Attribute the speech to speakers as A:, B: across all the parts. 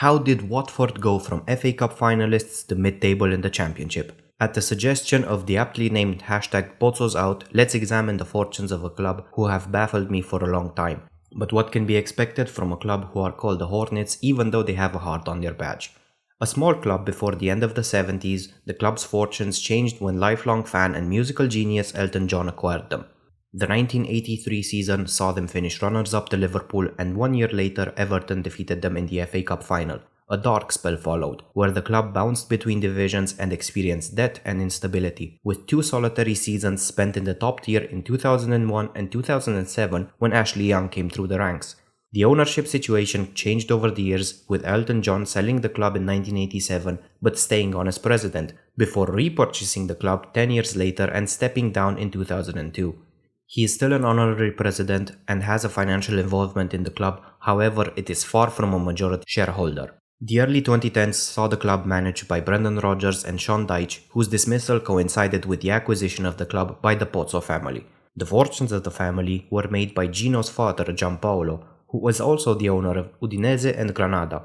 A: How did Watford go from FA Cup finalists to mid-table in the Championship? At the suggestion of the aptly named hashtag Pozzo's out, let's examine the fortunes of a club who have baffled me for a long time. But what can be expected from a club who are called the Hornets even though they have a heart on their badge? A small club before the end of the 70s, the club's fortunes changed when lifelong fan and musical genius Elton John acquired them. The 1983 season saw them finish runners-up to Liverpool, and 1 year later Everton defeated them in the FA Cup final. A dark spell followed, where the club bounced between divisions and experienced debt and instability, with 2 solitary seasons spent in the top tier in 2001 and 2007 when Ashley Young came through the ranks. The ownership situation changed over the years, with Elton John selling the club in 1987 but staying on as president, before repurchasing the club 10 years later and stepping down in 2002. He is still an honorary president and has a financial involvement in the club, however it is far from a majority shareholder. The early 2010s saw the club managed by Brendan Rodgers and Sean Dyche, whose dismissal coincided with the acquisition of the club by the Pozzo family. The fortunes of the family were made by Gino's father Gianpaolo, who was also the owner of Udinese and Granada.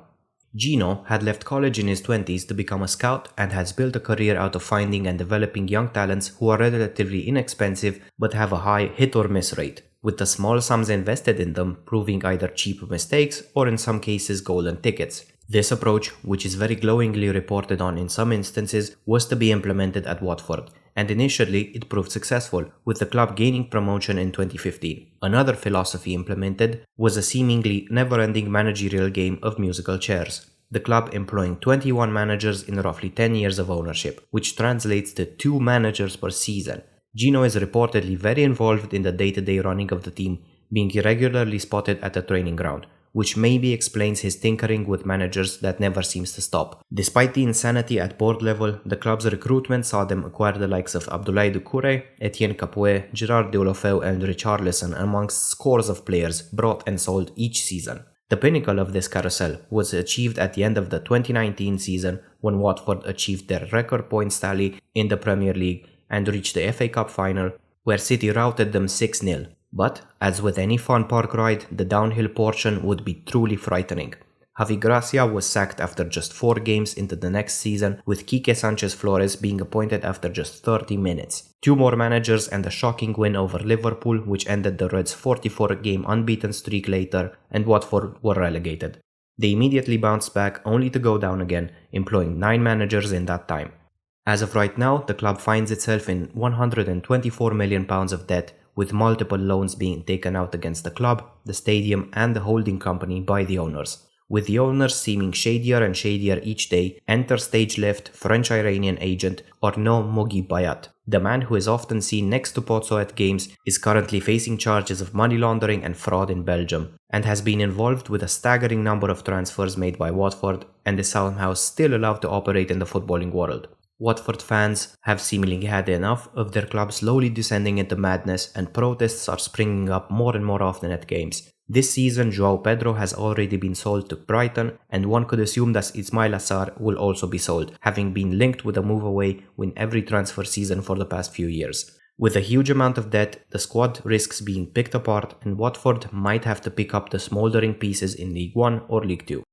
A: Gino had left college in his 20s to become a scout and has built a career out of finding and developing young talents who are relatively inexpensive but have a high hit-or-miss rate, with the small sums invested in them proving either cheap mistakes or in some cases golden tickets. This approach, which is very glowingly reported on in some instances, was to be implemented at Watford, and initially it proved successful, with the club gaining promotion in 2015. Another philosophy implemented was a seemingly never-ending managerial game of musical chairs, the club employing 21 managers in roughly 10 years of ownership, which translates to 2 managers per season. Gino is reportedly very involved in the day-to-day running of the team, being irregularly spotted at the training ground, which maybe explains his tinkering with managers that never seems to stop. Despite the insanity at board level, the club's recruitment saw them acquire the likes of Abdoulaye Doucouré, Etienne Capoue, Gerard Deulofeu and Richarlison amongst scores of players brought and sold each season. The pinnacle of this carousel was achieved at the end of the 2019 season when Watford achieved their record points tally in the Premier League and reached the FA Cup final, where City routed them 6-0. But, as with any fun park ride, the downhill portion would be truly frightening. Javi Gracia was sacked after just 4 games into the next season, with Quique Sanchez Flores being appointed after just 30 minutes. 2 more managers and a shocking win over Liverpool, which ended the Reds' 44-game unbeaten streak later, and Watford were relegated. They immediately bounced back only to go down again, employing 9 managers in that time. As of right now, the club finds itself in £124 million of debt, with multiple loans being taken out against the club, the stadium and the holding company by the owners. With the owners seeming shadier and shadier each day, enter stage left French-Iranian agent Arnaud Mogi Bayat. The man who is often seen next to Pozzo at games is currently facing charges of money laundering and fraud in Belgium, and has been involved with a staggering number of transfers made by Watford, and is somehow still allowed to operate in the footballing world. Watford fans have seemingly had enough of their club slowly descending into madness, and protests are springing up more and more often at games. This season, João Pedro has already been sold to Brighton, and one could assume that Ismail Assar will also be sold, having been linked with a move away in every transfer season for the past few years. With a huge amount of debt, the squad risks being picked apart, and Watford might have to pick up the smouldering pieces in League 1 or League 2.